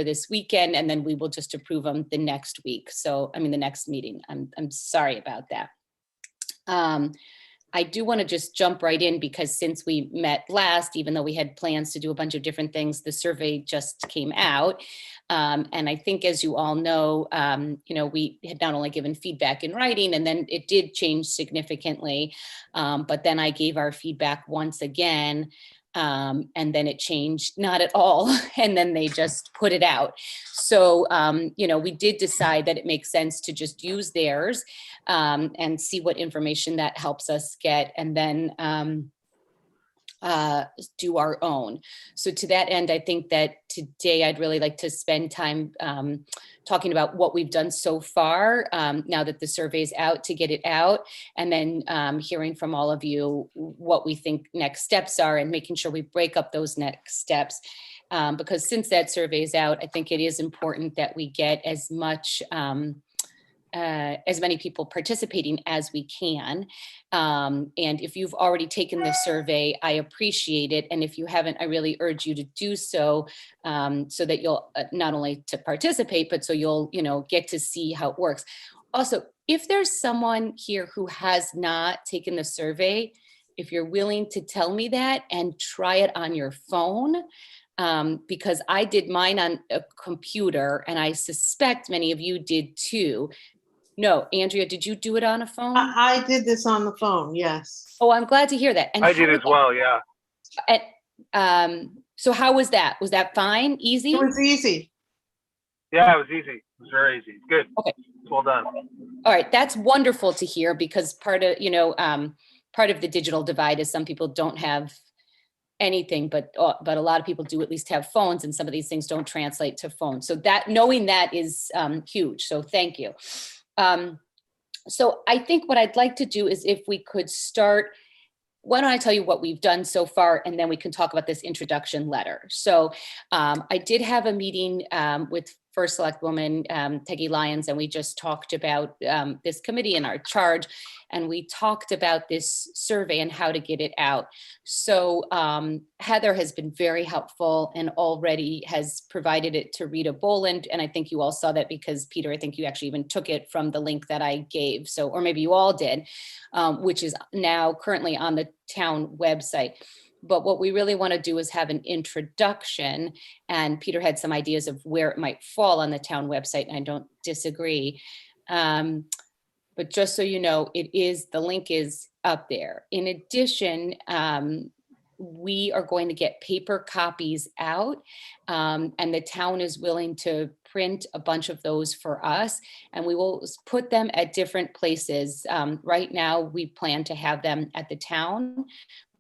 this weekend, and then we will just approve them the next week. So, I mean, the next meeting. I'm sorry about that. I do want to just jump right in because since we met last, even though we had plans to do a bunch of different things, the survey just came out. And I think, as you all know, we had not only given feedback in writing, and then it did change significantly. But then I gave our feedback once again. And then it changed not at all. And then they just put it out. So, we did decide that it makes sense to just use theirs and see what information that helps us get, and then do our own. So to that end, I think that today I'd really like to spend time talking about what we've done so far now that the survey's out, to get it out, and then hearing from all of you what we think next steps are, and making sure we break up those next steps. Because since that survey is out, I think it is important that we get as many people participating as we can. And if you've already taken the survey, I appreciate it. And if you haven't, I really urge you to do so, so that you'll not only to participate, but so you'll, get to see how it works. Also, if there's someone here who has not taken the survey, if you're willing to tell me that and try it on your phone, because I did mine on a computer, and I suspect many of you did too. No, Andrea, did you do it on a phone? I did this on the phone, yes. Oh, I'm glad to hear that. And I did as well, yeah. So how was that? Was that fine? Easy? It was easy. Yeah, it was easy. It was very easy. Good. Okay. Well done. All right, that's wonderful to hear, because part of the digital divide is some people don't have anything, but a lot of people do at least have phones, and some of these things don't translate to phones. So that, knowing that is huge. So thank you. So I think what I'd like to do is, if we could start, why don't I tell you what we've done so far, and then we can talk about this introduction letter. So I did have a meeting with First Select Woman Peggy Lyons, and we just talked about this committee and our charge, and we talked about this survey and how to get it out. So Heather has been very helpful and already has provided it to Rita Boland, and I think you all saw that because, Peter, I think you actually even took it from the link that I gave, so, or maybe you all did, which is now currently on the town website. But what we really want to do is have an introduction, and Peter had some ideas of where it might fall on the town website, and I don't disagree. But just so you know, the link is up there. In addition, we are going to get paper copies out, and the town is willing to print a bunch of those for us, and we will put them at different places. Right now, we plan to have them at the town.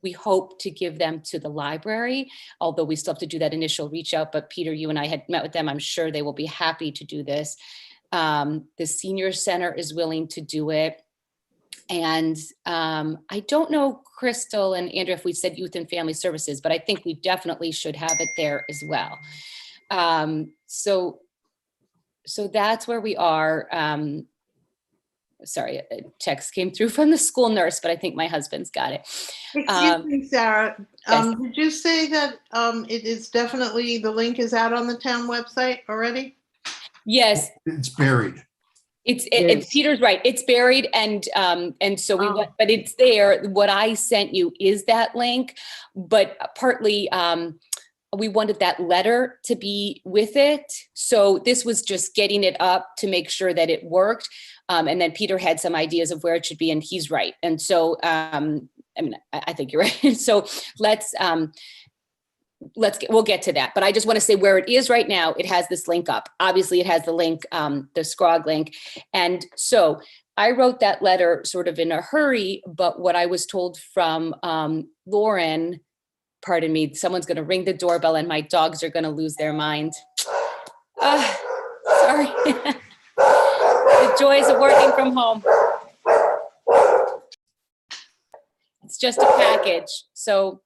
We hope to give them to the library, although we still have to do that initial reach out. But Peter, you and I had met with them. I'm sure they will be happy to do this. The senior center is willing to do it. And I don't know, Crystal and Andrea, if we said youth and family services, but I think we definitely should have it there as well. So that's where we are. Sorry, a text came through from the school nurse, but I think my husband's got it. Excuse me, Sarah. Yes. Did you say that it is definitely, the link is out on the town website already? Yes. It's buried. It's Peter's right. It's buried, and so we went, but it's there. What I sent you is that link, but partly we wanted that letter to be with it. So this was just getting it up to make sure that it worked. And then Peter had some ideas of where it should be, and he's right. And so, I think you're right. So we'll get to that. But I just want to say where it is right now, it has this link up. Obviously it has the link, the Scrog link. And so I wrote that letter sort of in a hurry, but what I was told from Lauren, pardon me, someone's going to ring the doorbell and my dogs are going to lose their mind. Sorry. The joys of working from home. It's just a package. So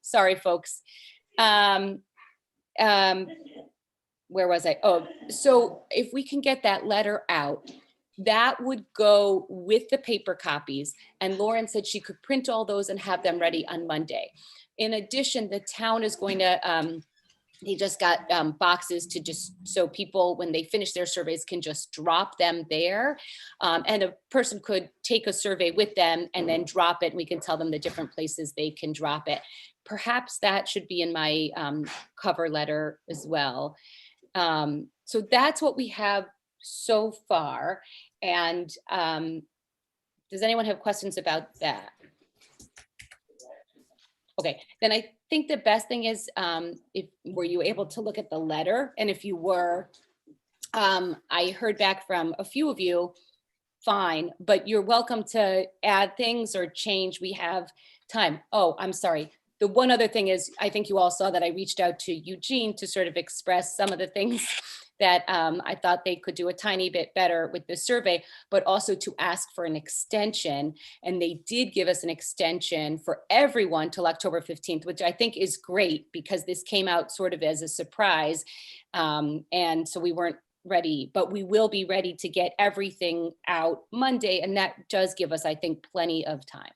sorry, folks. Where was I? Oh, so if we can get that letter out, that would go with the paper copies. And Lauren said she could print all those and have them ready on Monday. In addition, the town is going to He just got boxes to just, so people, when they finish their surveys, can just drop them there. And a person could take a survey with them and then drop it. And we can tell them the different places they can drop it. Perhaps that should be in my cover letter as well. So that's what we have so far. And does anyone have questions about that? Okay, then I think the best thing is, were you able to look at the letter? And if you were, I heard back from a few of you, fine, but you're welcome to add things or change. We have time. Oh, I'm sorry. The one other thing is, I think you all saw that I reached out to Eugene to sort of express some of the things that I thought they could do a tiny bit better with the survey, but also to ask for an extension. And they did give us an extension for everyone till October 15th, which I think is great because this came out sort of as a surprise. And so we weren't ready, but we will be ready to get everything out Monday. And that does give us, I think, plenty of time.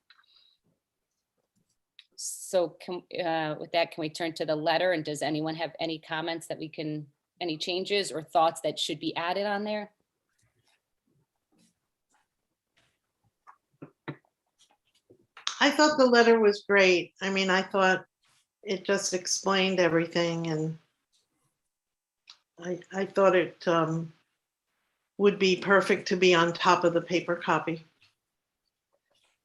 So with that, can we turn to the letter? And does anyone have any comments that we can, any changes or thoughts that should be added on there? I thought the letter was great. I mean, I thought it just explained everything, and I thought it would be perfect to be on top of the paper copy.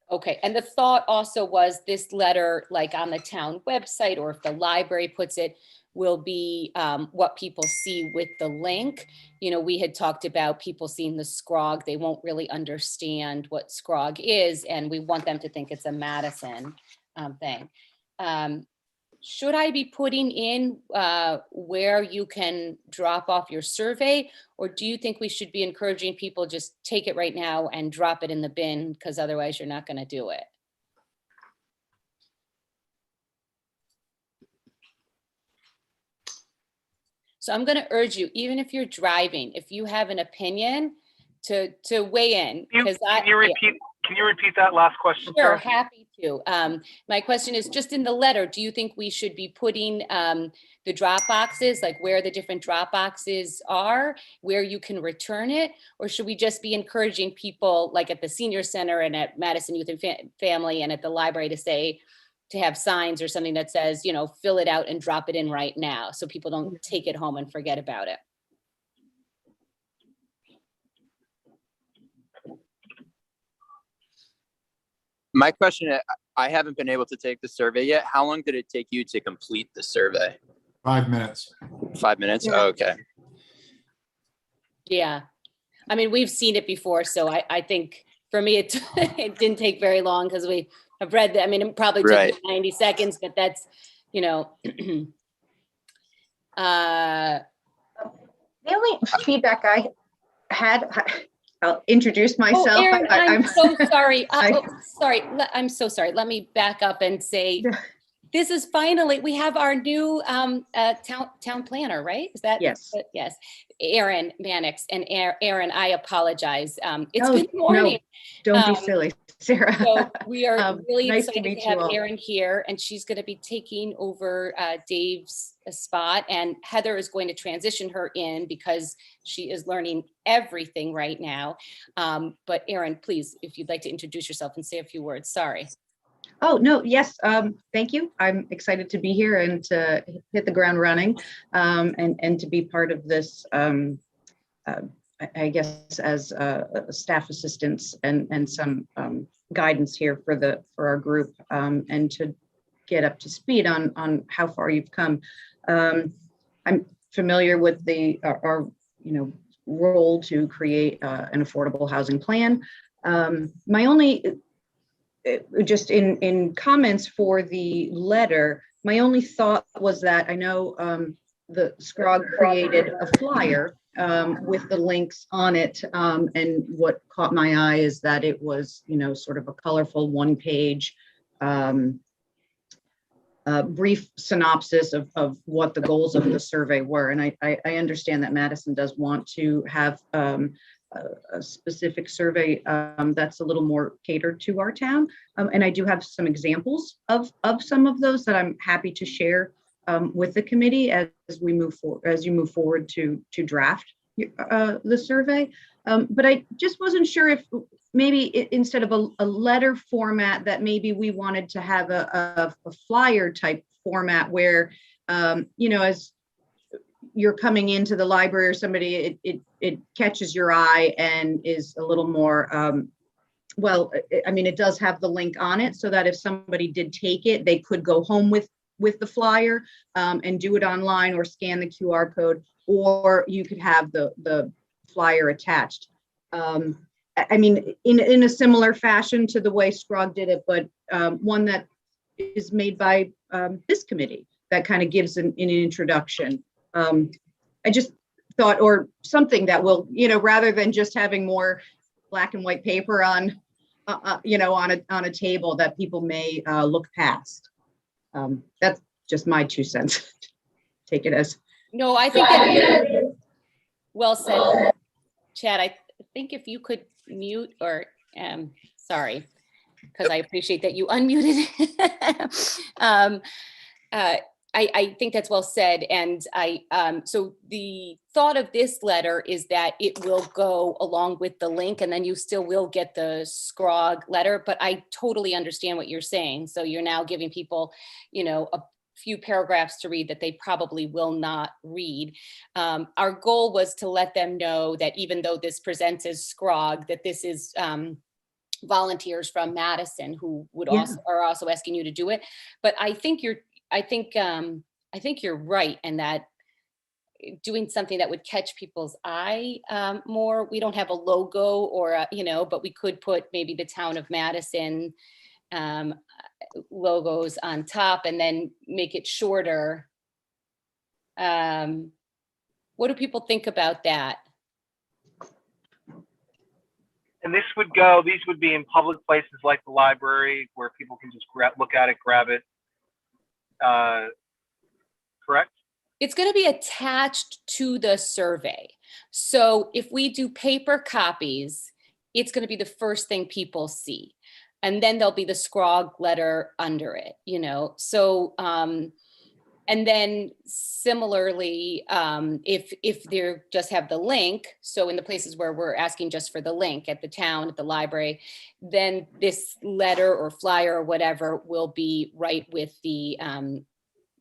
Okay, and the thought also was this letter, like on the town website, or if the library puts it, will be what people see with the link. You know, we had talked about people seeing the scrog. They won't really understand what scrog is, and we want them to think it's a Madison thing. Should I be putting in where you can drop off your survey, or do you think we should be encouraging people just take it right now and drop it in the bin, because otherwise you're not going to do it? So I'm going to urge you, even if you're driving, if you have an opinion, to weigh in. Can you repeat that last question? Sure, Sarah? happy to. My question is, just in the letter, do you think we should be putting the drop boxes, like where the different drop boxes are, where you can return it? Or should we just be encouraging people, like at the senior center and at Madison Youth and Family and at the library, to have signs or something that says, you know, fill it out and drop it in right now, so people don't take it home and forget about it? My question, I haven't been able to take the survey yet. How long did it take you to complete the survey? 5 minutes. 5 minutes? Yeah. Oh, okay. Yeah, I mean, we've seen it before, so I think for me, it didn't take very long, because we have read that. I mean, it probably took Right. 90 seconds, but that's, you know. The only feedback I had, I'll introduce myself. Oh, Erin, I'm so sorry. I- I'm so sorry. Let me back up and say, this is finally, we have our new town planner, right? Is that? Yes. Yes. Erin Mannix. And Erin, I apologize. It's Oh, good morning. No, don't be Um, silly, Sarah. So we are really nice to excited to meet you have all. Erin here, and she's going to be taking over Dave's spot, and Heather is going to transition her in because she is learning everything right now. But Erin, please, if you'd like to introduce yourself and say a few words. Sorry. Oh, no, yes, thank you. I'm excited to be here and to hit the ground running, and to be part of this, I guess, as staff assistants and some guidance here for our group, and to get up to speed on how far you've come. I'm familiar with our role to create an affordable housing plan. My only just in comments for the letter, my only thought was that I know the SCROG created a flyer with the links on it, and what caught my eye is that it was, sort of a colorful one-page brief synopsis of what the goals of the survey were. And I understand that Madison does want to have a specific survey that's a little more catered to our town. And I do have some examples of some of those that I'm happy to share with the committee as we move forward, as you move forward to draft the survey. But I just wasn't sure if maybe instead of a letter format, that maybe we wanted to have a flyer type format where, you know, as you're coming into the library or somebody, it catches your eye and is a little more, well, I mean, it does have the link on it so that if somebody did take it, they could go home with the flyer and do it online or scan the QR code, or you could have the flyer attached. I mean, in a similar fashion to the way Scrog did it, but one that is made by this committee that kind of gives an introduction. I just thought, or something that will, you know, rather than just having more black and white paper on, you know, on a table that people may look past. That's just my 2 cents. Take it as. No, I think that's well said, Chad. I think if you could mute or, sorry, because I appreciate that you unmuted. I think that's well said. And so the thought of this letter is that it will go along with the link, and then you still will get the Scrog letter, but I totally understand what you're saying. So you're now giving people, you know, a few paragraphs to read that they probably will not read. Our goal was to let them know that even though this presents as Scrog, that this is volunteers from Madison who would are also asking you to do it. But I think you're right, and that doing something that would catch people's eye more. We don't have a logo or you know, but we could put maybe the town of Madison logos on top and then make it shorter. What do people think about that? And these would be in public places like the library where people can just look at it, grab it. Correct? It's going to be attached to the survey. So if we do paper copies, it's going to be the first thing people see. And then there'll be the Scrog letter under it, you know? So, and then similarly, if they just have the link, so in the places where we're asking just for the link at the town, at the library, then this letter or flyer or whatever will be right with the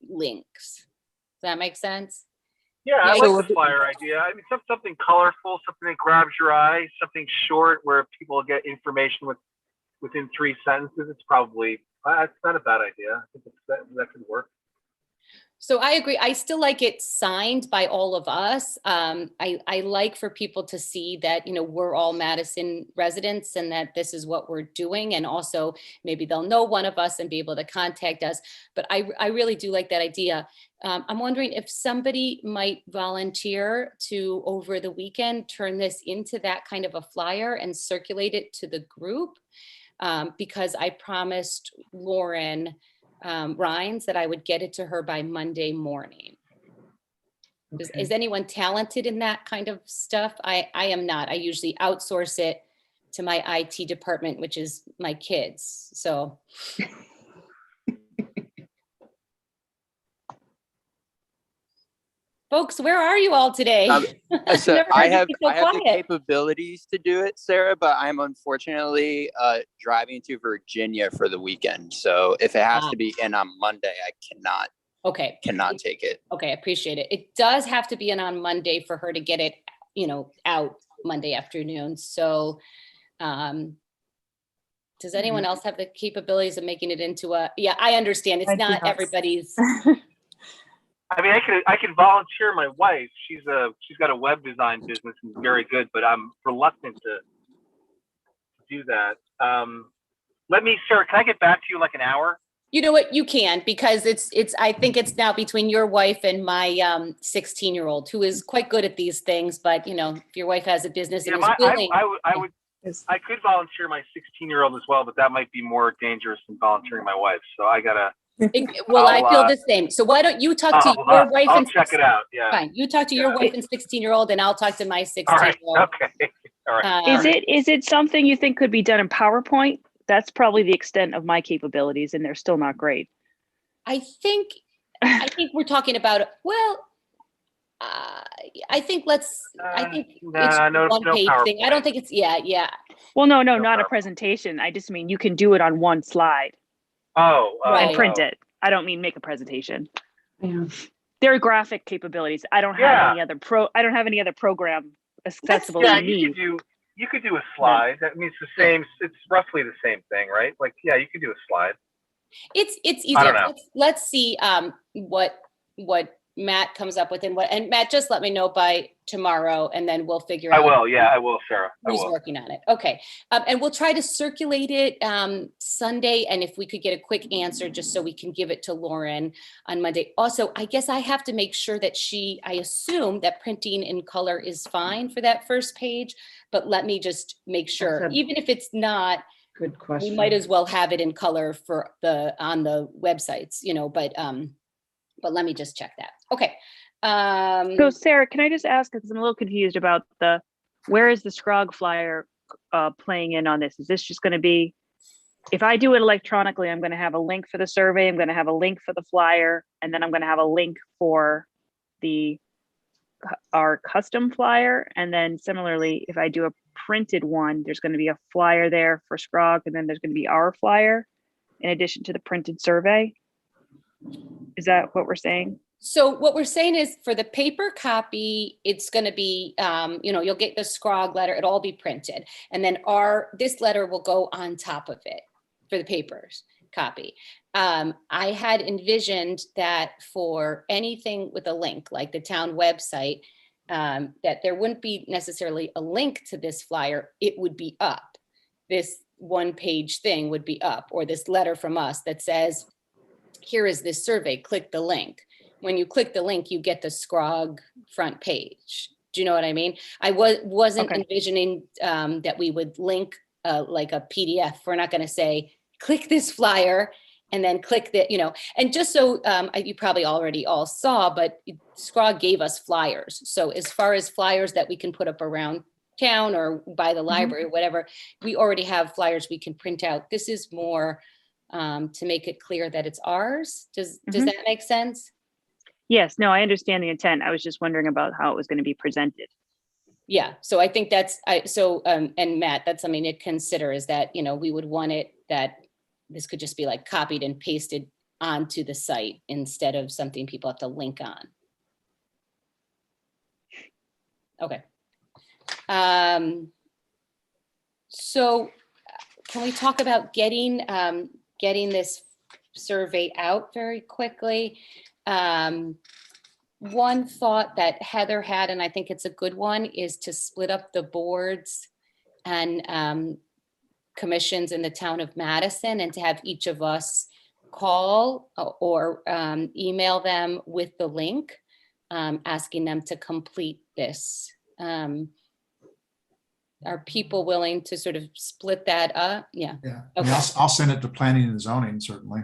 links. Does that make sense? Yeah, I like the flyer idea. I mean, something colorful, something that grabs your eye, something short where people get information within 3 sentences. It's probably, it's not a bad idea. I think that could work. So I agree. I still like it signed by all of us. I like for people to see that, you know, we're all Madison residents and that this is what we're doing. And also maybe they'll know one of us and be able to contact us. But I really do like that idea. I'm wondering if somebody might volunteer to, over the weekend, turn this into that kind of a flyer and circulate it to the group. Because I promised Lauren Rhines that I would get it to her by Monday morning. Okay. Is anyone talented in that kind of stuff? I am not. I usually outsource it to my IT department, which is my kids. So. Folks, where are you all today? So I have the capabilities to do it, Sarah, but I'm unfortunately driving to Virginia for the weekend. So if it has to be in on Monday, I cannot take it. Okay, I appreciate it. It does have to be in on Monday for her to get it, you know, out Monday afternoon. So does anyone else have the capabilities of making it into a, yeah, I understand. It's not everybody's. I mean, I can volunteer my wife. She's got a web design business and very good, but I'm reluctant to do that. Sarah, can I get back to you in like an hour? You know what, you can, because I think it's now between your wife and my 16-year-old, who is quite good at these things. But you know, if your wife has a business and is willing, I could volunteer my 16-year-old as well, but that might be more dangerous than volunteering my wife. So I gotta. Well, I feel the same. So why don't you talk to your wife? I'll check it out. Yeah. Fine. You talk to your wife and 16-year-old, and I'll talk to my 16-year-old. All right. Okay. All right. Is it something you think could be done in PowerPoint? That's probably the extent of my capabilities, and they're still not great. I think I think we're talking about, well, I think I think it's Nah, no one page thing. I PowerPoint. don't think it's, yeah. Well, no, No not a PowerPoint. presentation. I just mean you can do it on one slide Oh, Right. and print it. I don't mean make a presentation. Yeah. There are graphic capabilities. I don't Yeah. have any other I don't have any other program accessible Yeah, to me. you could do a slide. That means the same. It's roughly the same thing, right? Like, yeah, you could do a slide. It's easier. I don't know. Let's see what Matt comes up with, and Matt, just let me know by tomorrow, and then we'll figure I out will. Yeah, I will, Sarah. I who's will. working on it. Okay. And we'll try to circulate it Sunday, and if we could get a quick answer, just so we can give it to Lauren on Monday. Also, I guess I have to make sure that I assume that printing in color is fine for that first page, but let me just make sure, That's a even if it's not, Good question. we might as well have it in color on the websites, but let me just check that. Okay. So Sarah, can I just ask, because I'm a little confused about where is the Scrog flyer playing in on this? Is this just going to be, if I do it electronically, I'm going to have a link for the survey, I'm going to have a link for the flyer, and then I'm going to have a link for our custom flyer. And then similarly, if I do a printed one, there's going to be a flyer there for Scrog, and then there's going to be our flyer in addition to the printed survey. Is that what we're saying? So what we're saying is, for the paper copy, it's going to be, you'll get the Scrog letter, it'll all be printed. And then this letter will go on top of it for the papers copy. I had envisioned that for anything with a link, like the town website, that there wouldn't be necessarily a link to this flyer, it would be up. This one-page thing would be up, or this letter from us that says, here is this survey, click the link. When you click the link, you get the Scrog front page. Do you know what I mean? I wasn't envisioning that we would link like a PDF. We're not going to say, click this flyer and then click that, and just so you probably already all saw, but Scrog gave us flyers. So as far as flyers that we can put up around town or by the library or whatever, we already have flyers we can print out. This is more to make it clear that it's ours. Does that make sense? Yes, no, I understand the intent. I was just wondering about how it was going to be presented. Yeah, so I think and Matt, that's something to consider, is that, we would want it that this could just be like copied and pasted onto the site instead of something people have to link on. Okay. So can we talk about getting this survey out very quickly? One thought that Heather had, and I think it's a good one, is to split up the boards and commissions in the town of Madison, and to have each of us call or email them with the link, asking them to complete this. Are people willing to sort of split that up? Yeah. Yeah. Okay. I'll send it to planning and zoning, certainly.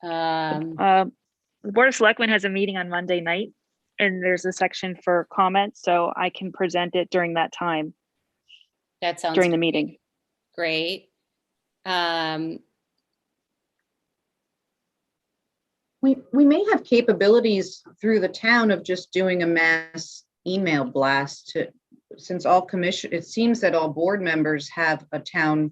The Board of Selectmen has a meeting on Monday night, and there's a section for comments, so I can present it during that time, That sounds during the meeting. great. We may have capabilities through the town of just doing a mass email blast since it seems that all board members have a town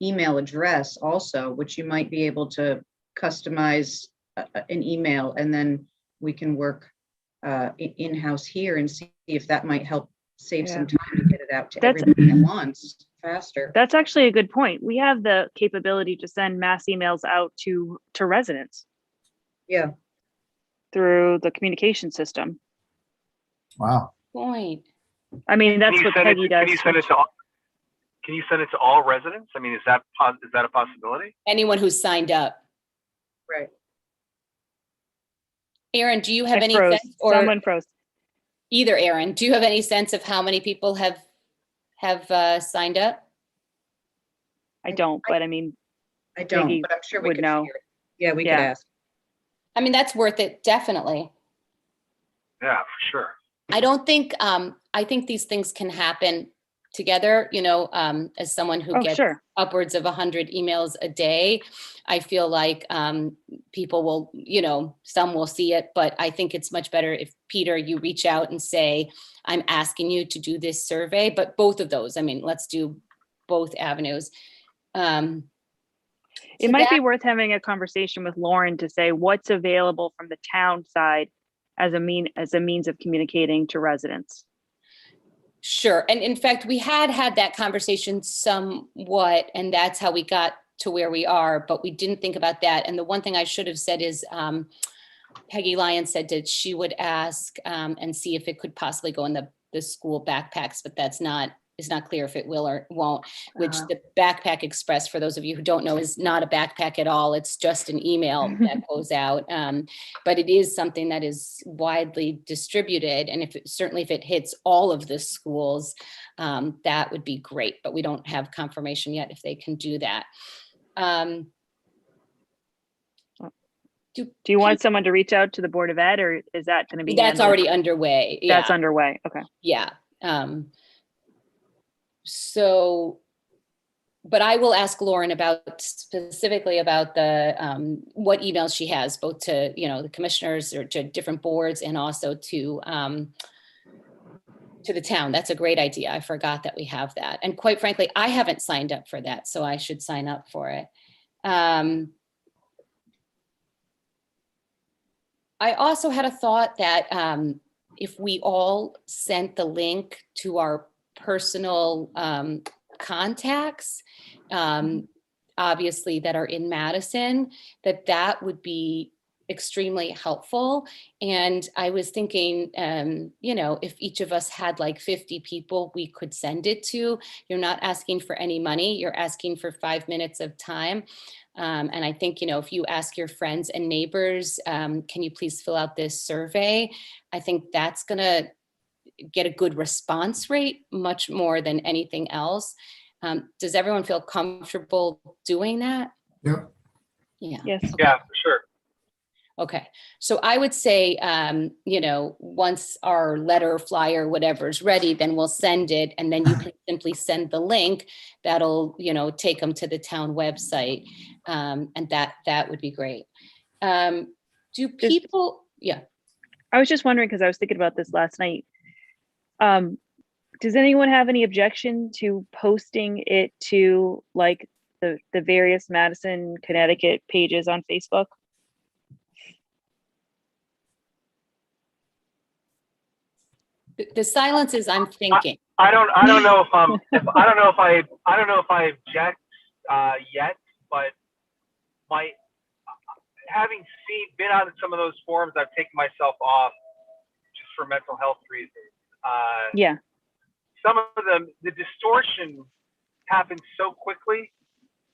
email address also, which you might be able to customize an email, and then we can work in-house here and see if that might help save some time to get it out to everybody at once faster. That's actually a good point. We have the capability to send mass emails out to residents. Yeah. Through the communication system. Wow. Point. I mean, that's what Peggy does. Can you send it to all residents? I mean, is that a possibility? Anyone who's signed up. Right. Aaron, do you have any froze. sense, or Someone froze. either Aaron, do you have any sense of how many people have signed up? I don't, but I mean, I don't, Peggy but I'm sure we would could know. figure it. Yeah, we could Yeah. ask. I mean, that's worth it, definitely. Yeah, for sure. I don't think, I think these things can happen together, as someone who Oh, gets sure. upwards of 100 emails a day, I feel like people will, some will see it, but I think it's much better if, Peter, you reach out and say, I'm asking you to do this survey, but both of those, let's do both avenues. It might be worth having a conversation with Lauren to say what's available from the town side as a means of communicating to residents. Sure. And in fact, we had that conversation somewhat, and that's how we got to where we are, but we didn't think about that. And the one thing I should have said is Peggy Lyon said that she would ask and see if it could possibly go in the school backpacks, but it's not clear if it will or won't, which the Backpack Express, for those of you who don't know, is not a backpack at all. It's just an email that goes out. But it is something that is widely distributed. And certainly if it hits all of the schools, that would be great, but we don't have confirmation yet if they can do that. Do you want someone to reach out to the Board of Ed, or is that going to be That's handled? already underway. Yeah. That's underway. Okay. Yeah. But I will ask Lauren specifically about the what emails she has, both to the commissioners or to different boards, and also to the town. That's a great idea. I forgot that we have that, and quite frankly, I haven't signed up for that, so I should sign up for it. I also had a thought that if we all sent the link to our personal contacts, obviously that are in Madison, that would be extremely helpful. And I was thinking, if each of us had like 50 people we could send it to, you're not asking for any money, you're asking for 5 minutes of time. And I think, if you ask your friends and neighbors, can you please fill out this survey? I think that's going to get a good response rate, much more than anything else. Does everyone feel comfortable doing that? Yep. Yeah. Yes. Okay. Yeah, for sure. Okay. So I would say, once our letter, flyer, whatever is ready, then we'll send it. And then you can simply send the link that'll, take them to the town website. And that would be great. Do people, yeah. I was just wondering, because I was thinking about this last night. Does anyone have any objection to posting it to like the various Madison, Connecticut pages on Facebook? The silence is, I'm thinking. I don't know if I object yet, but having been on some of those forums, I've taken myself off just for mental health reasons. Yeah. Some of them, the distortion happens so quickly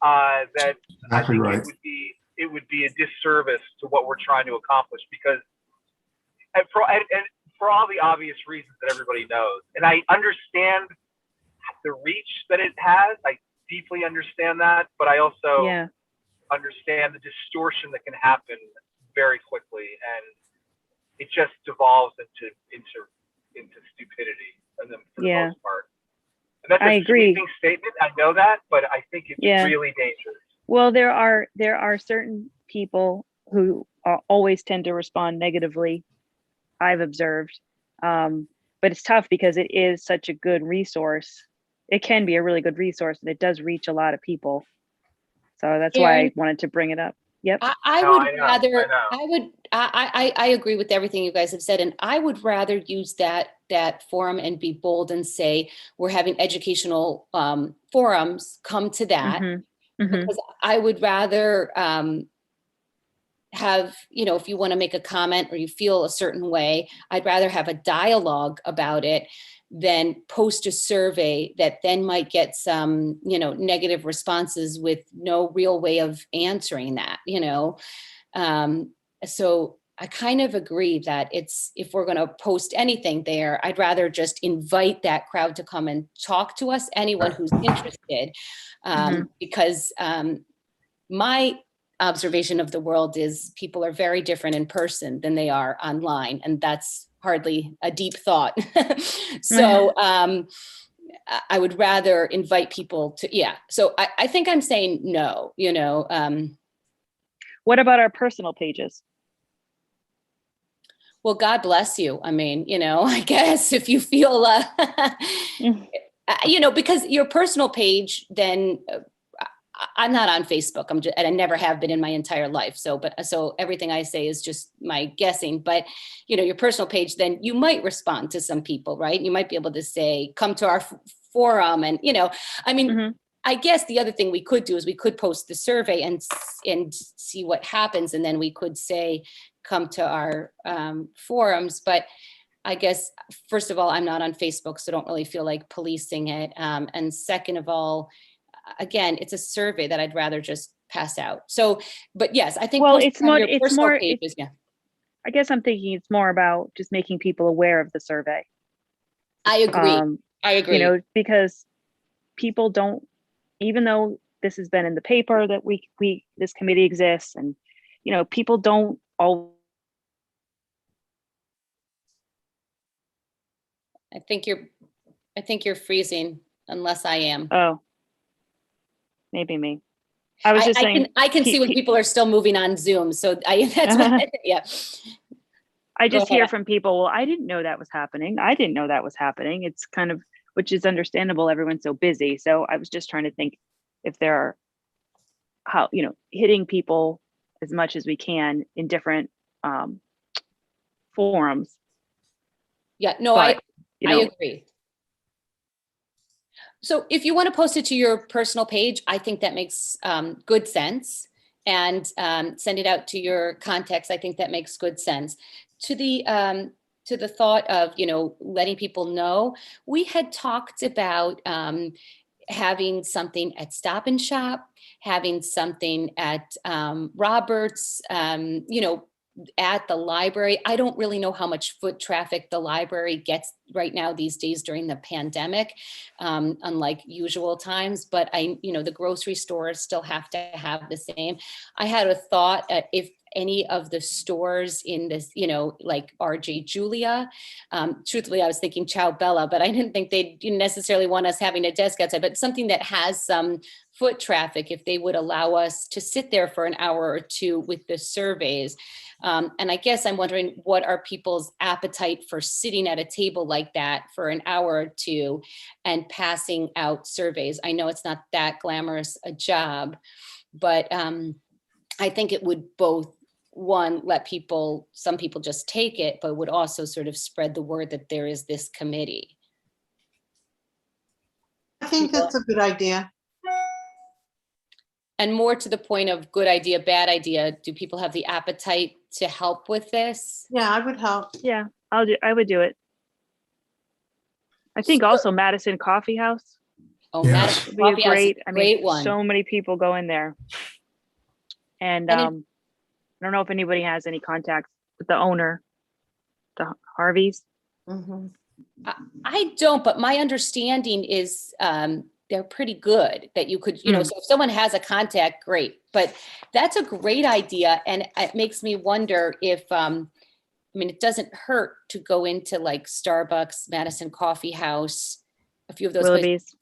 that Exactly I think right. it would be a disservice to what we're trying to accomplish, because and for all the obvious reasons that everybody knows. And I understand the reach that it has. I deeply understand that, but I also understand the distortion that can happen very quickly, and it just devolves into stupidity for the most part. And that's a sweeping statement. I know that, but I think it's really dangerous. Well, there are certain people who always tend to respond negatively, I've observed. But it's tough because it is such a good resource. It can be a really good resource, and it does reach a lot of people. So that's why I wanted to bring it up. Yep. I agree with everything you guys have said, and I would rather use that forum and be bold and say we're having educational forums. Come to that, because I would rather have, if you want to make a comment or you feel a certain way, I'd rather have a dialogue about it than post a survey that then might get some, negative responses with no real way of answering that, So I kind of agree that if we're going to post anything there, I'd rather just invite that crowd to come and talk to us, anyone who's interested, because my observation of the world is people are very different in person than they are online, and that's hardly a deep thought. So I would rather invite people to, yeah. So I think I'm saying no, What about our personal pages? well, God bless you. I mean, I guess if you feel, because your personal page, then I'm not on Facebook. And I never have been in my entire life. So everything I say is just my guessing. But, your personal page, then you might respond to some people, right? You might be able to say, come to our forum. And, I mean, Mhm. I guess the other thing we could do is we could post the survey and see what happens. And then we could say, come to our forums. But I guess, first of all, I'm not on Facebook, so don't really feel like policing it. And second of all, again, it's a survey that I'd rather just pass out. So, but yes, I think Well, posting it's on more, your it's personal more, pages, yeah. I guess I'm thinking it's more about just making people aware of the survey. I agree. I agree. Because people don't, even though this has been in the paper that this committee exists, and, people don't all. I think you're freezing, unless I am. Oh, maybe me. I was just saying. I can see when people are still moving on Zoom. So that's what, yeah. I just Go ahead. hear from people, well, I didn't know that was happening. I didn't know that was happening. It's kind of, which is understandable. Everyone's so busy. So I was just trying to think if there are hitting people as much as we can in different forums. Yeah, no, But, I agree. So if you want to post it to your personal page, I think that makes good sense. And send it out to your contacts. I think that makes good sense. To the thought of, letting people know, we had talked about having something at Stop and Shop, having something at Roberts, at the library. I don't really know how much foot traffic the library gets right now these days during the pandemic, unlike usual times, but the grocery stores still have to have the same. I had a thought, if any of the stores in this, like RJ Julia, truthfully, I was thinking Ciao Bella, but I didn't think they'd necessarily want us having a desk outside, but something that has some foot traffic, if they would allow us to sit there for an hour or two with the surveys. And I guess I'm wondering, what are people's appetite for sitting at a table like that for an hour or two and passing out surveys? I know it's not that glamorous a job, but I think it would both, one, let some people just take it, but would also sort of spread the word that there is this committee. I think that's a good idea. And more to the point of good idea, bad idea, do people have the appetite to help with this? Yeah, I would help. Yeah, I would do it. I think also Madison Coffee House. Oh, Yes. Madison Would be Coffee House is great. a great one. So many people go in there. And I don't know if anybody has any contacts with the owner, the Harveys. Mhm. I don't, but my understanding is they're pretty good, that you could, so if someone has a contact, great. But that's a great idea. And it makes me wonder if, it doesn't hurt to go into like Starbucks, Madison Coffee House, a few of those places,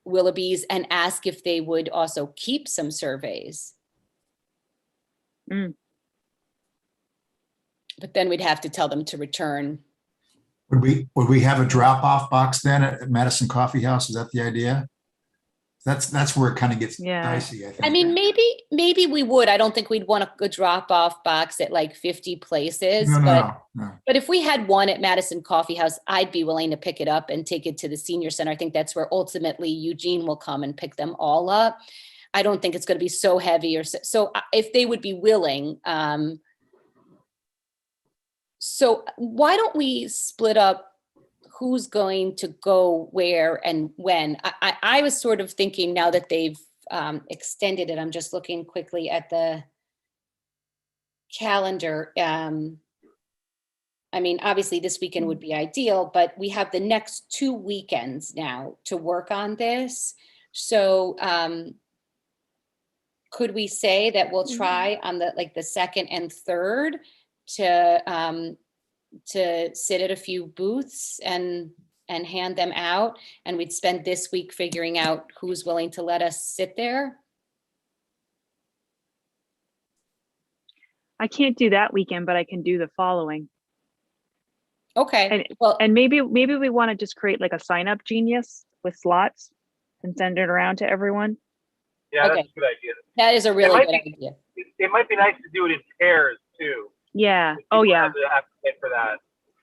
Willoughby's, and ask if they would also keep some surveys. But then we'd have to tell them to return. Would we have a drop-off box then at Madison Coffee House? Is that the idea? That's where it kind of gets dicey, I think. Maybe we would. I don't think we'd want a drop-off box at like 50 places. No. But if we had one at Madison Coffee House, I'd be willing to pick it up and take it to the senior center. I think that's where ultimately Eugene will come and pick them all up. I don't think it's going to be so heavy or so if they would be willing. So why don't we split up who's going to go where and when? I was sort of thinking, now that they've extended it, I'm just looking quickly at the calendar. Obviously this weekend would be ideal, but we have the next 2 weekends now to work on this. So could we say that we'll try on the second and third to sit at a few booths and and hand them out. And we'd spend this week figuring out who's willing to let us sit there. I can't do that weekend, but I can do the following. Okay. And maybe we want to just create like a sign up genius with slots and send it around to everyone. Yeah, Okay. that's a good idea. That is a really good idea. It might be nice to do it in pairs too. Yeah. Oh yeah. Have to pay for that.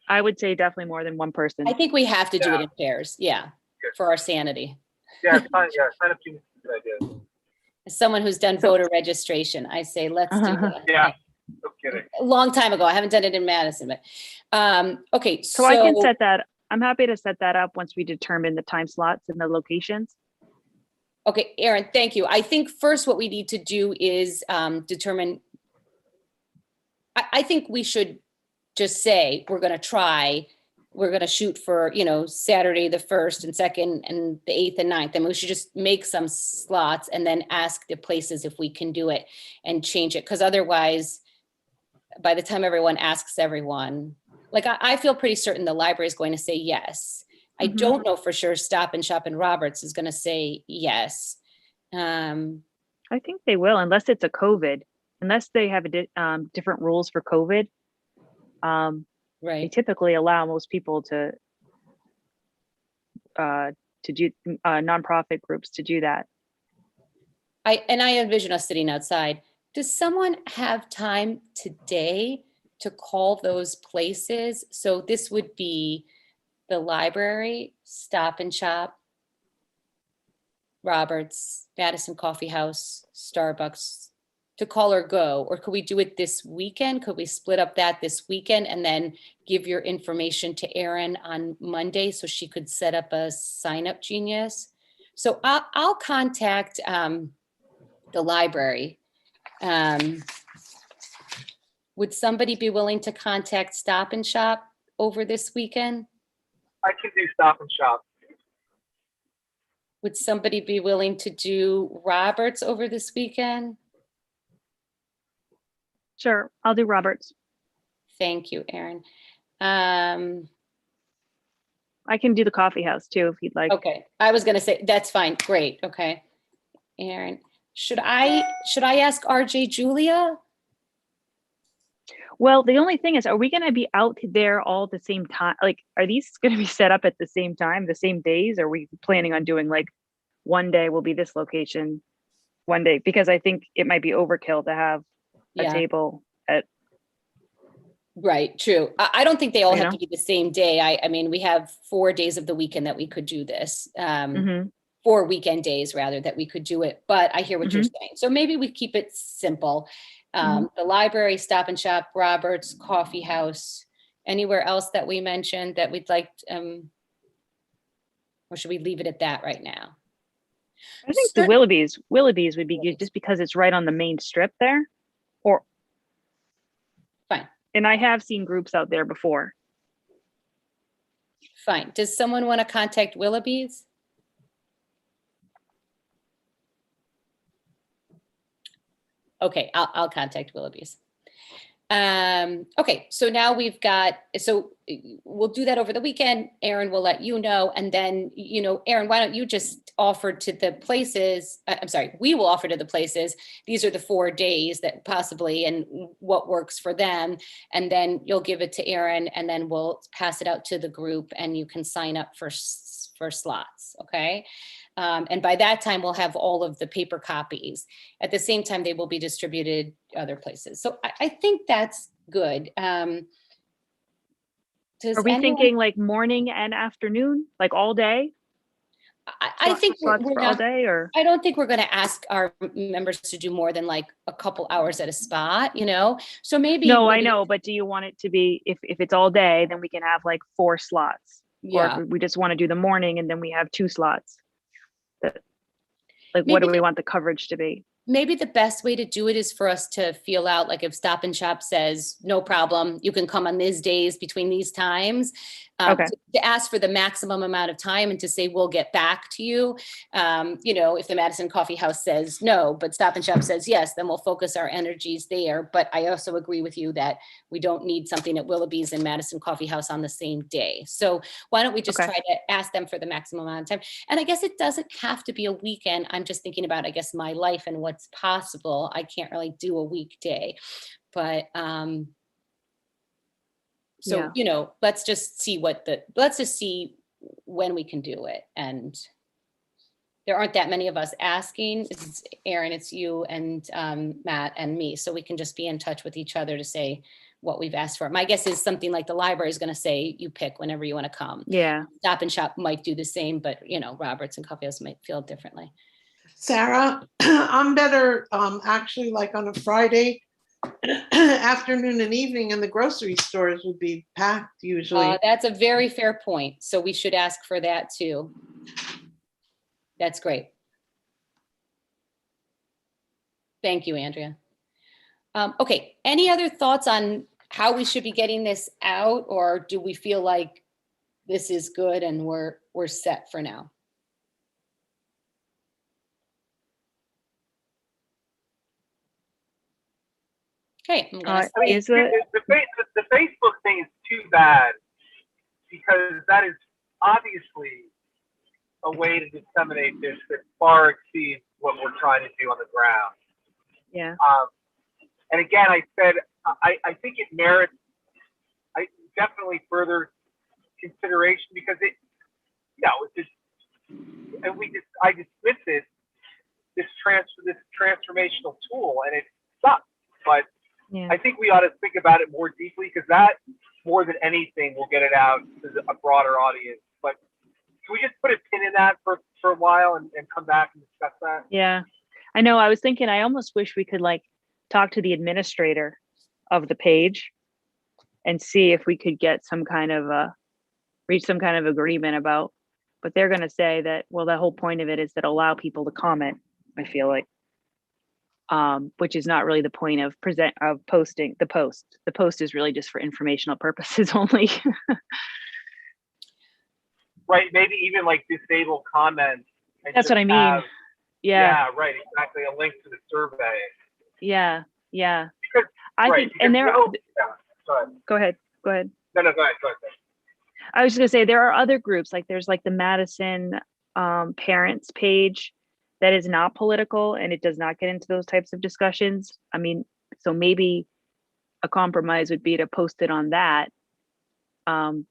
I would say definitely more than one person. I think we have to do it in pairs. Yeah. Good. For our sanity. Yeah, sign up genius is a good idea. As someone who's done voter registration, I say, let's do that. Yeah, no kidding. A long time ago. I haven't done it in Madison, but okay. So I can set that. I'm happy to set that up once we determine the time slots and the locations. Okay, Erin, thank you. I think first what we need to do is determine, I think we should just say, we're going to shoot for, Saturday, the 1st and 2nd and the 8th and 9th. And we should just make some slots and then ask the places if we can do it and change it. Because otherwise, by the time everyone asks everyone, like I feel pretty certain the library is going to say yes. I don't know for sure Stop and Shop and Roberts is going to say yes. I think they will, unless it's a COVID, unless they have different rules for COVID. They Right. typically allow most people to do nonprofit groups to do that. I envision us sitting outside. Does someone have time today to call those places? So this would be the library, Stop and Shop, Roberts, Madison Coffee House, Starbucks, to call or go? Or could we do it this weekend? Could we split up that this weekend and then give your information to Erin on Monday so she could set up a sign up genius? So I'll contact the library. Would somebody be willing to contact Stop and Shop over this weekend? I can do Stop and Shop. Would somebody be willing to do Roberts over this weekend? Sure, I'll do Roberts. Thank you, Erin. I can do the coffee house too, if you'd like. Okay, I was gonna say, that's fine, great, okay. Erin, should I ask RJ Julia? Well, the only thing is, are we gonna be out there all at the same time? Like, are these gonna be set up at the same time, the same days? Or are we planning on doing like, one day will be this location, one day? Because I think it might be overkill to have a Yeah. table at. Right, true. I don't think they all have to be the same day. I mean, we have 4 days of the weekend that we could do this. 4 weekend days rather that we could do it, but I hear what you're saying. So maybe we keep it simple. The library, Stop and Shop, Roberts, Coffee House, anywhere else that we mentioned that we'd like, or should we leave it at that right now? I think the Willoughby's would be good just because it's right on the main strip there. Or fine. And I have seen groups out there before. Fine. Does someone want to contact Willoughby's? Okay, I'll contact Willoughby's. Okay, so now we'll do that over the weekend. Erin will let you know. And then, Erin, why don't you just offer to the places, I'm sorry, we will offer to the places, these are the 4 days that possibly, and what works for them. And then you'll give it to Erin and then we'll pass it out to the group and you can sign up for slots, okay? And by that time, we'll have all of the paper copies. At the same time, they will be distributed other places. So I think that's good. Are we thinking like morning and afternoon, like all day? I think we're for not, all day, or I don't think we're going to ask our members to do more than like a couple hours at a spot, So maybe. No, I know, but do you want it to be, if it's all day, then we can have like 4 slots. Yeah. Or if we just want to do the morning and then we have 2 slots. Like, Maybe what do we want the coverage to be? maybe the best way to do it is for us to feel out, like if Stop and Shop says, no problem, you can come on these days between these times. Okay. To ask for the maximum amount of time and to say, we'll get back to you. If the Madison Coffee House says no, but Stop and Shop says yes, then we'll focus our energies there. But I also agree with you that we don't need something at Willoughby's and Madison Coffee House on the same day. So why don't we just Okay. try to ask them for the maximum amount of time? And I guess it doesn't have to be a weekend. I'm just thinking about, I guess, my life and what's possible. I can't really do a weekday, but so, let's just see when we can do it. And there aren't that many of us asking. It's Aaron, it's you and Matt and me. So we can just be in touch with each other to say what we've asked for. My guess is something like the library is going to say, you pick whenever you want to come. Yeah. Stop and Shop might do the same, but Roberts and Coffee House might feel differently. Sarah, I'm better actually like on a Friday afternoon and evening, and the grocery stores would be packed usually. That's a very fair point. So we should ask for that too. That's great. Thank you, Andrea. Okay, any other thoughts on how we should be getting this out, or do we feel like this is good and we're set for now? Okay, I'm gonna the Facebook thing is too bad, because that is obviously a way to disseminate this that far exceeds what we're trying to do on the ground. Yeah. And again, I said, I think it merits definitely further consideration, because it's just, and I dismiss it, this transformational tool, and it sucks. But Yeah. I think we ought to think about it more deeply, because that, more than anything, will get it out to a broader audience. But can we just put a pin in that for a while and come back and discuss that? Yeah. I know. I was thinking, I almost wish we could talk to the administrator of the page and see if we could get reach some kind of agreement about, but they're going to say that, well, the whole point of it is that allow people to comment, I feel like. Which is not really the point of posting the post. The post is really just for informational purposes only. Right, maybe even disable comments. That's what I mean. Yeah, right, exactly. A link to the survey. Yeah. Because I think, and there. Go ahead. No, go ahead. I was just gonna say there are other groups, there's the Madison parents page that is not political, and it does not get into those types of discussions. I mean, so maybe a compromise would be to post it on that,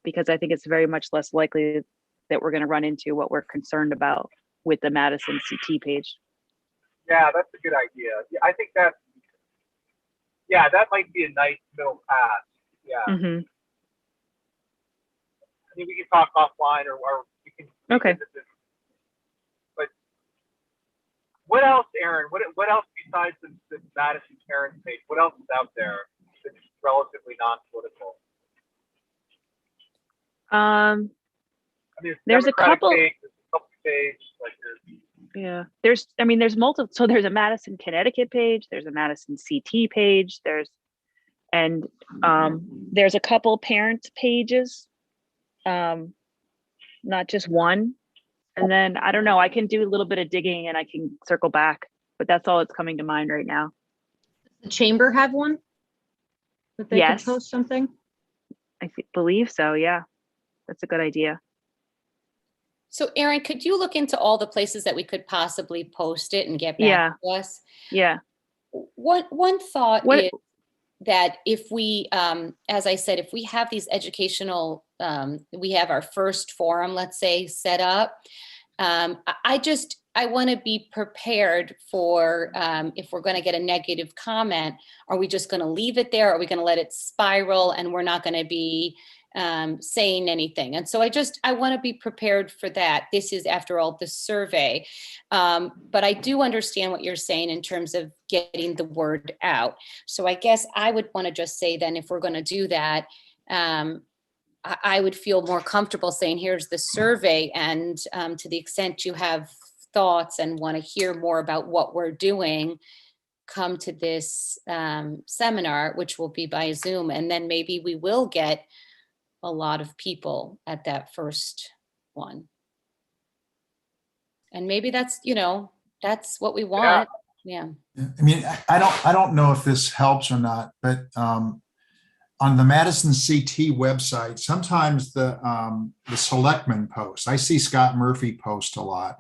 because I think it's very much less likely that we're going to run into what we're concerned about with the Madison CT page. Yeah, that's a good idea. Yeah, I think that might be a nice middle path. Yeah. Mm-hmm. I mean, we can talk offline, or we can. Okay. But what else, Aaron? What else besides the Madison Parents page? What else is out there that's relatively non-political? I mean, there's a couple. Page, there's a couple page, there's multiple. So there's a Madison, Connecticut page. There's a Madison CT page. There's a couple parent pages. Not just one. And then I don't know, I can do a little bit of digging and I can circle back, but that's all that's coming to mind right now. Does the chamber have one? That they Yes. could post something? I believe so, yeah. That's a good idea. So Aaron, could you look into all the places that we could possibly post it and get back to us? Yeah. One thought is that if we, as I said, if we have these educational, we have our first forum, let's say, set up, I want to be prepared for if we're going to get a negative comment, are we just going to leave it there? Are we going to let it spiral and we're not going to be saying anything? And so I want to be prepared for that. This is, after all, the survey. But I do understand what you're saying in terms of getting the word out. So I guess I would want to just say then, if we're going to do that, I would feel more comfortable saying, here's the survey. And to the extent you have thoughts and want to hear more about what we're doing, come to this seminar, which will be by Zoom. And then maybe we will get a lot of people at that first one. And maybe that's, that's what we want. Yeah. I mean, I don't know if this helps or not, but on the Madison CT website, sometimes the selectmen post. I see Scott Murphy post a lot,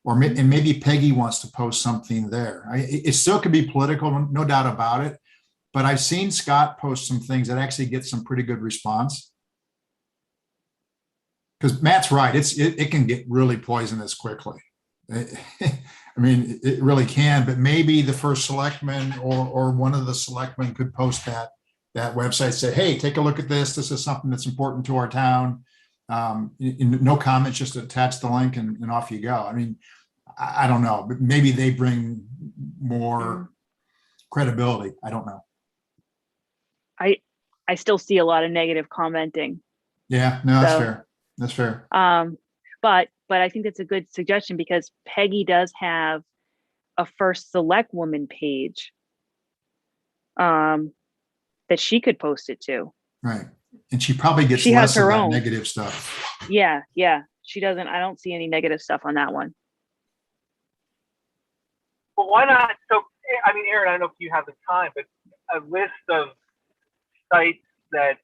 and maybe Peggy wants to post something there. It still could be political, no doubt about it, but I've seen Scott post some things that actually get some pretty good response. Because Matt's right, it can get really poisonous quickly. I mean, it really can, but maybe the first selectman or one of the selectmen could post that website, say, hey, take a look at this. This is something that's important to our town. No comments, just attach the link and off you go. I mean, I don't know, but maybe they bring more credibility. I don't know. I still see a lot of negative commenting. Yeah, no, that's fair. That's fair. But I think that's a good suggestion, because Peggy does have a First Select Woman page that she could post it to. Right. And she probably gets less of that negative stuff. Yeah. She doesn't. I don't see any negative stuff on that one. Well, why not? So, I mean, Aaron, I don't know if you have the time, but a list of sites that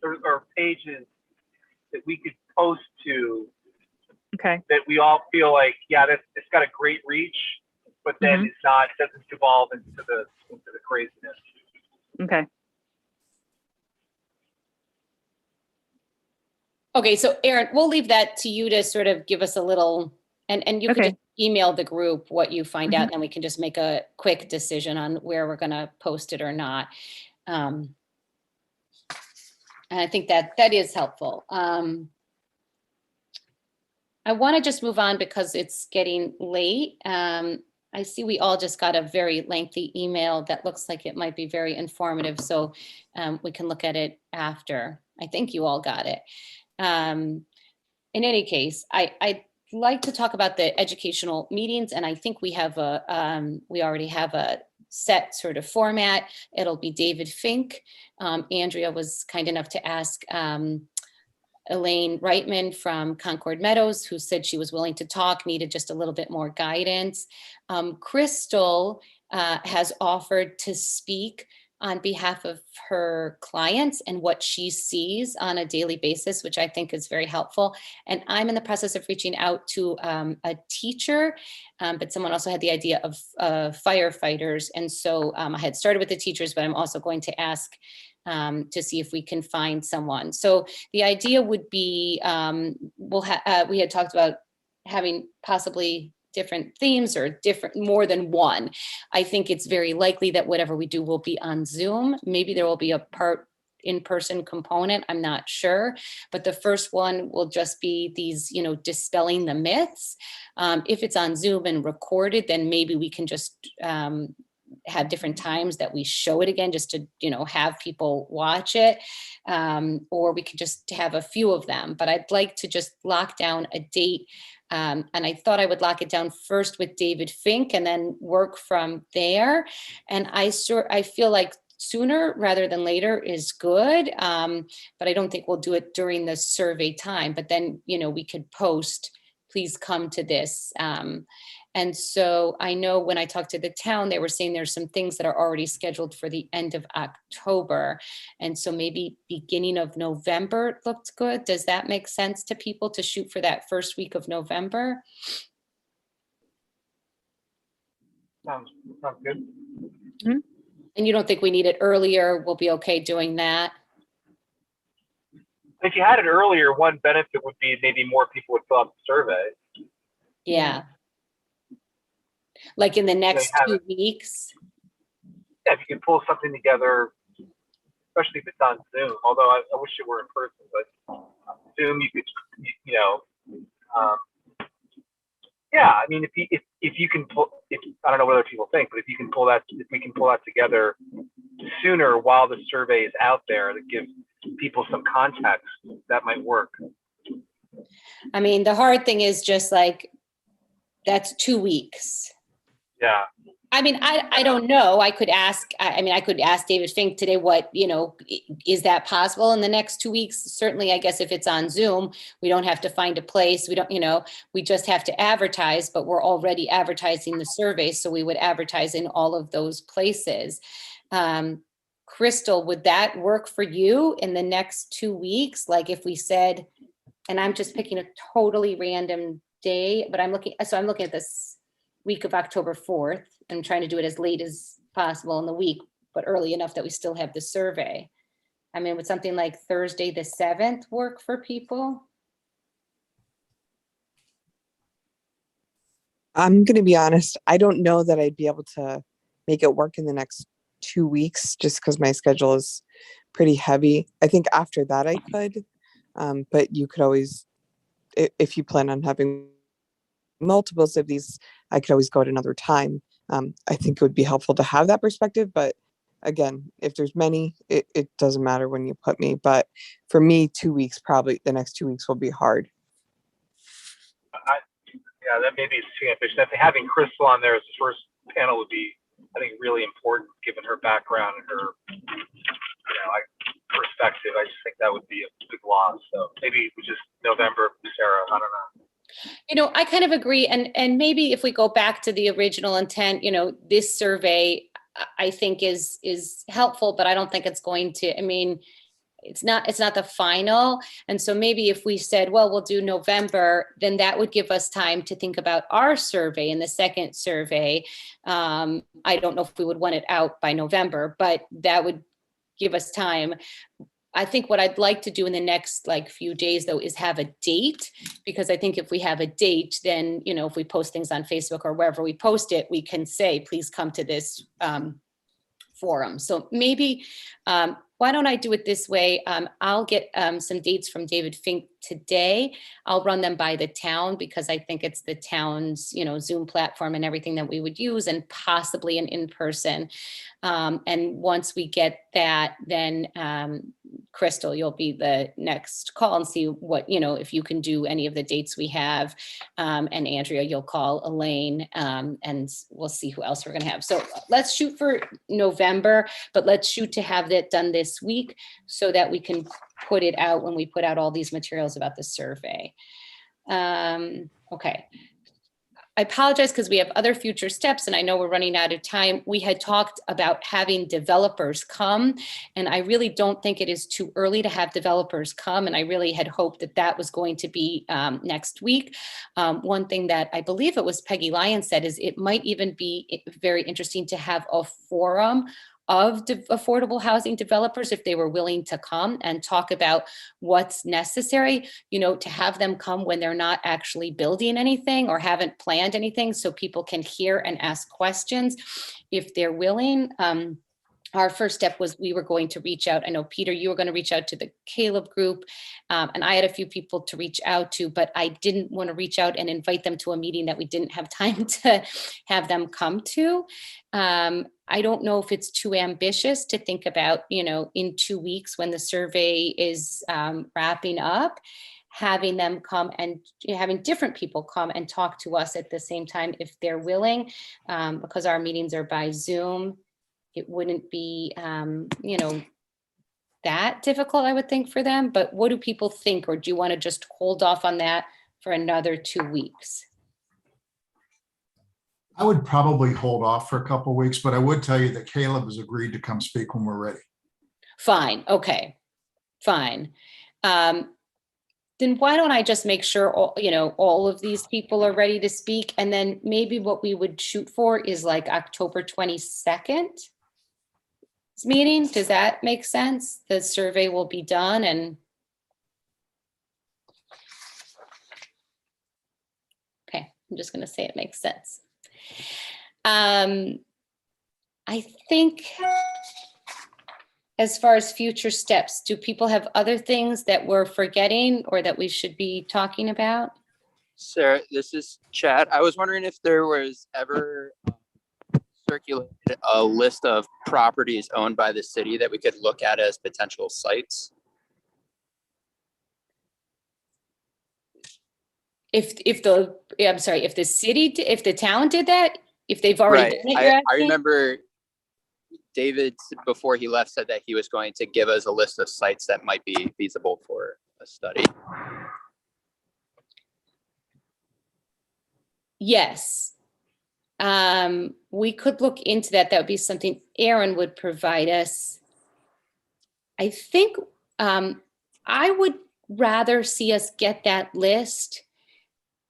or pages that we could post to. Okay. That we all feel like, yeah, it's got a great reach, but then it doesn't devolve into the craziness. Okay. Okay, so Aaron, we'll leave that to you to sort of give us a little, and you can just email the group what you find out, and then we can just make a quick decision on where we're going to post it or not. And I think that is helpful. I want to just move on because it's getting late. I see we all just got a very lengthy email that looks like it might be very informative, so we can look at it after. I think you all got it. In any case, I'd like to talk about the educational meetings, and I think we have we already have a set sort of format. It'll be David Fink. Andrea was kind enough to ask Elaine Reitman from Concord Meadows, who said she was willing to talk, needed just a little bit more guidance. Crystal has offered to speak on behalf of her clients and what she sees on a daily basis, which I think is very helpful. And I'm in the process of reaching out to a teacher, but someone also had the idea of firefighters. And so I had started with the teachers, but I'm also going to ask to see if we can find someone. So the idea would be, we had talked about having possibly different themes or more than one. I think it's very likely that whatever we do will be on Zoom. Maybe there will be a part in-person component, I'm not sure, but the first one will just be these, dispelling the myths. If it's on Zoom and recorded, then maybe we can just have different times that we show it again, just to, have people watch it. Or we could just have a few of them, but I'd like to just lock down a date. And I thought I would lock it down first with David Fink and then work from there. And I feel like sooner rather than later is good. But I don't think we'll do it during the survey time, but then, we could post, please come to this. And so I know when I talked to the town, they were saying there's some things that are already scheduled for the end of October. And so maybe beginning of November looked good. Does that make sense to people to shoot for that first week of November? Sounds good. Mm-hmm. And you don't think we need it earlier? We'll be okay doing that? If you had it earlier, one benefit would be maybe more people would fill out the survey. Yeah. Like in the next 2 weeks? Yeah, if you can pull something together, especially if it's on Zoom, although I wish it were in person, but Zoom, you could, yeah, I mean, if you can pull, I don't know what other people think, but if we can pull that together sooner while the survey is out there to give people some context, that might work. I mean, the hard thing is just like, That's 2 weeks. Yeah. I mean, I don't know. I could ask, I mean, I could ask David Fink today, what, is that possible in the next 2 weeks? Certainly, I guess if it's on Zoom, we don't have to find a place. We don't, we just have to advertise, but we're already advertising the survey. So we would advertise in all of those places. Crystal, would that work for you in the next 2 weeks? Like if we said, and I'm just picking a totally random day, but I'm looking at this week of October 4th. I'm trying to do it as late as possible in the week, but early enough that we still have the survey. I mean, would something like Thursday the 7th work for people? I'm going to be honest. I don't know that I'd be able to make it work in the next 2 weeks just because my schedule is pretty heavy. I think after that I could, but you could always, if you plan on having multiples of these, I could always go at another time. I think it would be helpful to have that perspective, but again, if there's many, it doesn't matter when you put me, but for me, 2 weeks, probably the next 2 weeks will be hard. Yeah, that maybe is too ambitious. I think having Crystal on there as the first panel would be, I think, really important given her background and her, perspective. I just think that would be a big loss. So maybe we just November, Sarah. I don't know. I kind of agree. And maybe if we go back to the original intent, this survey, I think is helpful, but I don't think it's going to, it's not the final. And so maybe if we said, well, we'll do November, then that would give us time to think about our survey and the second survey. I don't know if we would want it out by November, but that would give us time. I think what I'd like to do in the next few days though is have a date, because I think if we have a date, then, if we post things on Facebook or wherever we post it, we can say, please come to this forum. So maybe, why don't I do it this way? I'll get some dates from David Fink today. I'll run them by the town because I think it's the town's, Zoom platform and everything that we would use, and possibly an in-person. And once we get that, then Crystal, you'll be the next call and see what, if you can do any of the dates we have. And Andrea, you'll call Elaine, and we'll see who else we're going to have. So let's shoot for November, but let's shoot to have that done this week so that we can put it out when we put out all these materials about the survey. Okay. I apologize because we have other future steps and I know we're running out of time. We had talked about having developers come, and I really don't think it is too early to have developers come. And I really had hoped that that was going to be next week. One thing that I believe it was Peggy Lyons said is it might even be very interesting to have a forum of affordable housing developers if they were willing to come and talk about what's necessary, to have them come when they're not actually building anything or haven't planned anything, so people can hear and ask questions if they're willing. Our first step was we were going to reach out. I know, Peter, you were going to reach out to the Caleb group, and I had a few people to reach out to, but I didn't want to reach out and invite them to a meeting that we didn't have time to have them come to. I don't know if it's too ambitious to think about, in 2 weeks when the survey is wrapping up, having them come and having different people come and talk to us at the same time if they're willing, because our meetings are by Zoom. It wouldn't be, that difficult, I would think, for them. But what do people think? Or do you want to just hold off on that for another 2 weeks? I would probably hold off for a couple of weeks, but I would tell you that Caleb has agreed to come speak when we're ready. Fine. Okay. Fine. Then why don't I just make sure all of these people are ready to speak, and then maybe what we would shoot for is like October 22nd meeting. Does that make sense? The survey will be done and. Okay, I'm just going to say it makes sense. I think as far as future steps, do people have other things that we're forgetting or that we should be talking about? Sarah, this is Chad. I was wondering if there was ever circulated a list of properties owned by the city that we could look at as potential sites. if the city, if the town did that, if they've already Right. done it, you're I asking? remember David, before he left, said that he was going to give us a list of sites that might be feasible for a study. Yes. We could look into that. That would be something Aaron would provide us. I think I would rather see us get that list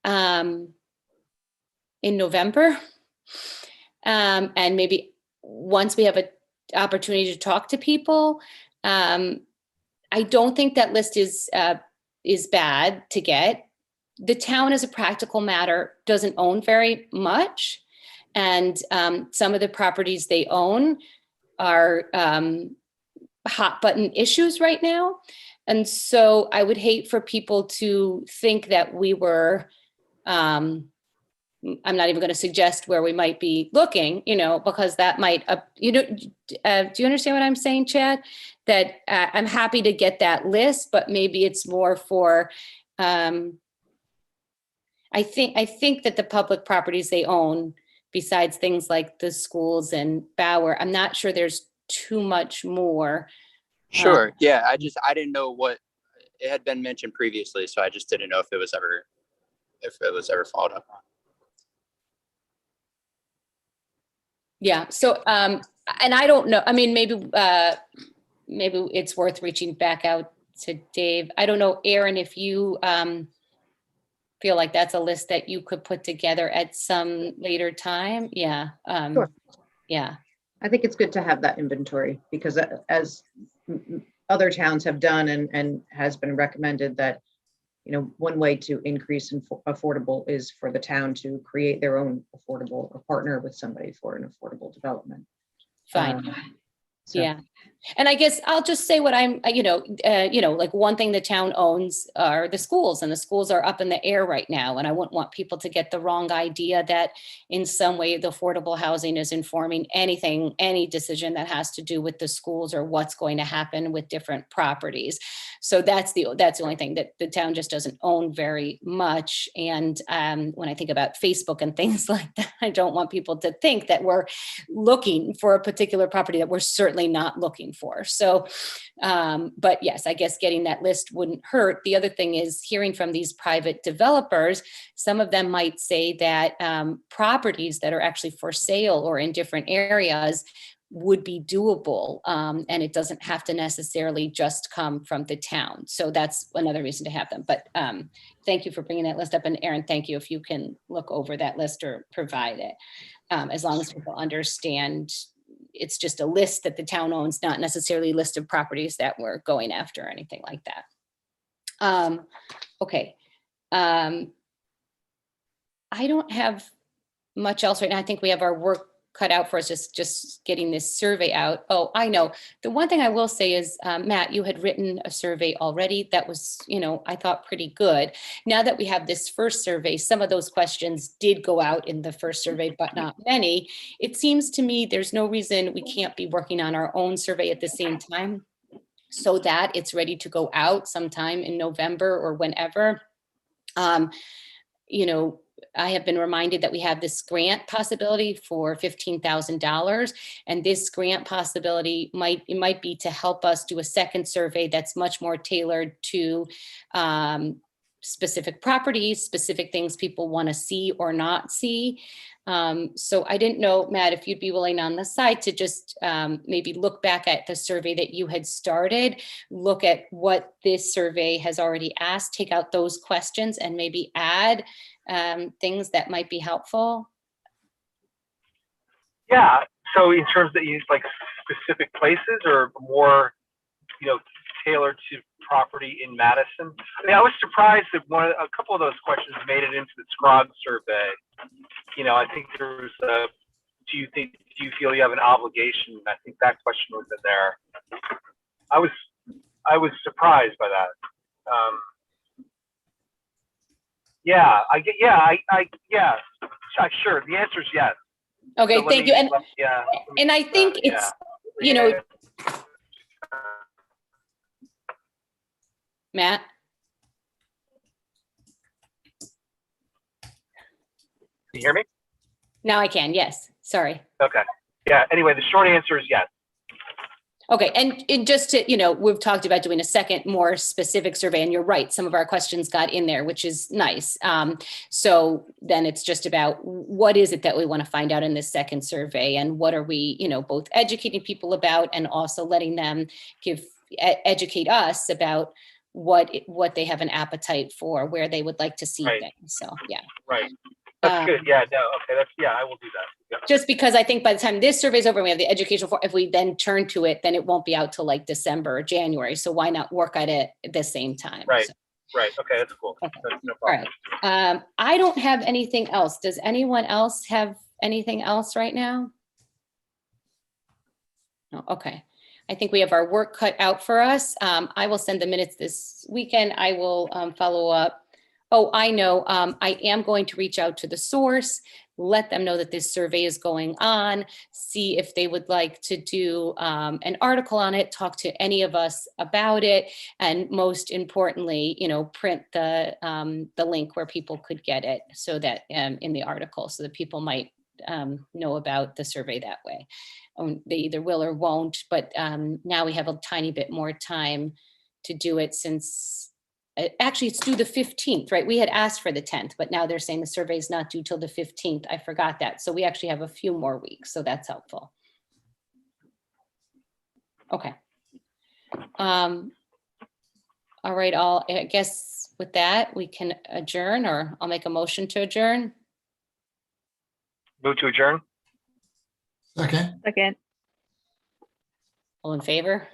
in November. And maybe once we have an opportunity to talk to people. I don't think that list is bad to get. The town, as a practical matter, doesn't own very much. And some of the properties they own are hot button issues right now. And so I would hate for people to think that we were, I'm not even going to suggest where we might be looking, because that might, do you understand what I'm saying, Chad? That I'm happy to get that list, but maybe it's more for, I think that the public properties they own, besides things like the schools and Bauer, I'm not sure there's too much more. Sure. Yeah. I didn't know what it had been mentioned previously. So I just didn't know if it was ever followed up on. Yeah. So, and I don't know, I mean, maybe it's worth reaching back out to Dave. I don't know, Aaron, if you feel like that's a list that you could put together at some later time. Yeah. Sure. Yeah. I think it's good to have that inventory because as other towns have done and has been recommended that, one way to increase affordable is for the town to create their own affordable or partner with somebody for an affordable development. Fine. Yeah. And I guess I'll just say what I'm, like one thing the town owns are the schools, and the schools are up in the air right now. And I wouldn't want people to get the wrong idea that in some way the affordable housing is informing any decision that has to do with the schools or what's going to happen with different properties. So that's the only thing, that the town just doesn't own very much. And when I think about Facebook and things like that, I don't want people to think that we're looking for a particular property that we're certainly not looking for. So, but yes, I guess getting that list wouldn't hurt. The other thing is hearing from these private developers. Some of them might say that properties that are actually for sale or in different areas would be doable, and it doesn't have to necessarily just come from the town. So that's another reason to have them. But thank you for bringing that list up. And Aaron, thank you if you can look over that list or provide it, as long as people understand it's just a list that the town owns, not necessarily a list of properties that we're going after or anything like that. Okay. I don't have much else right now. I think we have our work cut out for us, just getting this survey out. Oh, I know. The one thing I will say is, Matt, you had written a survey already that was, I thought pretty good. Now that we have this first survey, some of those questions did go out in the first survey, but not many. It seems to me there's no reason we can't be working on our own survey at the same time, so that it's ready to go out sometime in November or whenever. I have been reminded that we have this grant possibility for $15,000, and this grant possibility might be to help us do a second survey that's much more tailored to specific properties, specific things people want to see or not see. So I didn't know, Matt, if you'd be willing on the side to just maybe look back at the survey that you had started, look at what this survey has already asked, take out those questions and maybe add things that might be helpful. Yeah. So in terms that you use like specific places or more, tailored to property in Madison. I mean, I was surprised that a couple of those questions made it into the Scrog survey. I think there was do you feel you have an obligation? I think that question was in there. I was surprised by that. Sure. The answer is yes. Okay, so thank you. And I think it's, Matt. you hear me? Now I can, yes, sorry. Okay. Yeah, anyway, the short answer is yes. Okay, and just to, we've talked about doing a second, more specific survey, and you're right, some of our questions got in there, which is nice. So then it's just about what is it that we want to find out in this second survey, and what are we, both educating people about and also letting them educate us about what they have an appetite for, where they would like to see Right. things. So yeah. Right. That's good. Yeah. No. Okay. I will do that. Yeah. Just because I think by the time this survey is over, and we have the educational, if we then turn to it, then it won't be out till like December or January. So why not work at it at the same time? Right. So, Right. Okay. That's cool. okay. That's no All problem. right. I don't have anything else. Does anyone else have anything else right now? No. Okay. I think we have our work cut out for us. I will send the minutes this weekend. I will follow up. Oh, I know. I am going to reach out to the source, let them know that this survey is going on, see if they would like to do an article on it, talk to any of us about it, and most importantly, print the link where people could get it, so that in the article, so that people might know about the survey that way. They either will or won't, but now we have a tiny bit more time to do it, since actually it's due the 15th, right? We had asked for the 10th, but now they're saying the survey is not due till the 15th. I forgot that. So we actually have a few more weeks, so that's helpful. Okay. All right, I guess with that, we can adjourn, or I'll make a motion to adjourn. Move to adjourn. Second. Second. All in favor?